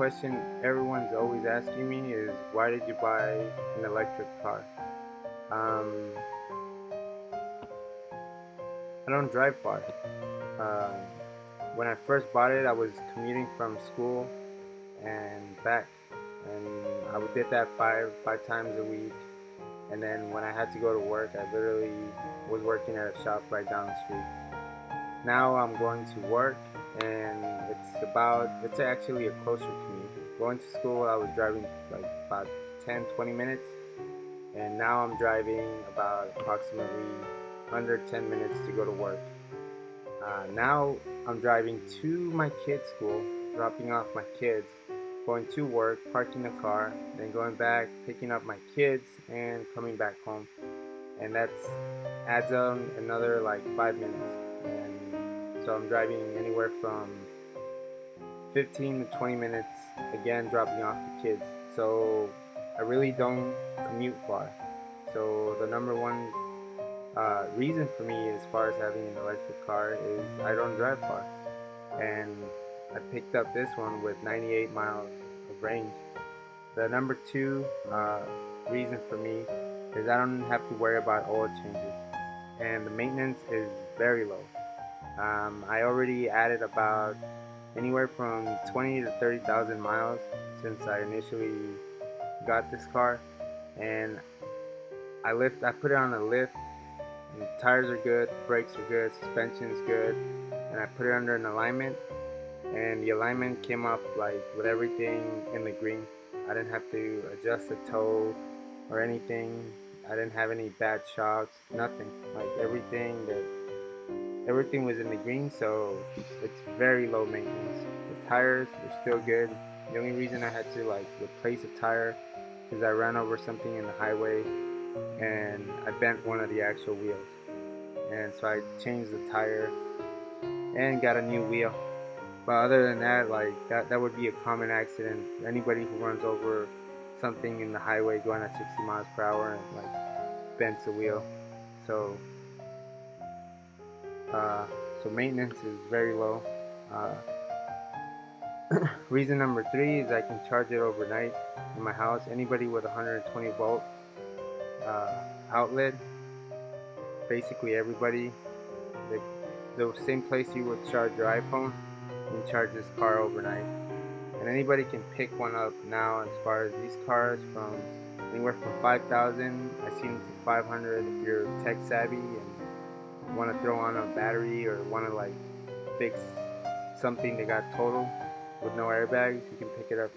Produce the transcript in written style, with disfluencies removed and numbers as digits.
question everyone's always asking me is, why did you buy an electric car? Um, I don't drive far. Um, when I first bought it, I was commuting from school and back, and I did that five times a week. And then when I had to go to work, I literally was working at a shop right down the street. Now I'm going to work, and it's actually a closer commute. Going to school, I was driving like about 10, 20 minutes, and now I'm driving about approximately under 10 minutes to go to work. Now I'm driving to my kids' school, dropping off my kids, going to work, parking the car, then going back, picking up my kids, and coming back home. And that's adds on another like 5 minutes. And so I'm driving anywhere from 15 to 20 minutes, again dropping off the kids. So I really don't commute far. So the number one reason for me as far as having an electric car is I don't drive far. And I picked up this one with 98 miles of range. The number two reason for me is I don't have to worry about oil changes, and the maintenance is very low. I already added about anywhere from 20 to 30,000 miles since I initially got this car, and I put it on a lift, and the tires are good, brakes are good, suspension is good, and I put it under an alignment, and the alignment came up like with everything in the green. I didn't have to adjust the toe or anything. I didn't have any bad shocks, nothing. Like everything was in the green, so it's very low maintenance. The tires are still good. The only reason I had to like replace a tire is I ran over something in the highway and I bent one of the actual wheels. And so I changed the tire and got a new wheel. But other than that, like that would be a common accident. Anybody who runs over something in the highway going at 60 miles per hour and like bends the wheel. So uh, so maintenance is very low. Uh, Reason number three is I can charge it overnight in my house. Anybody with 120 volt uh, outlet, basically everybody, the, the same place you would charge your iPhone, you can charge this car overnight. And anybody can pick one up now. As far as these cars, from anywhere from 5,000, I've seen them to 500 if you're tech savvy and want to throw on a battery or want to like fix something that got total with no airbags. You can pick it up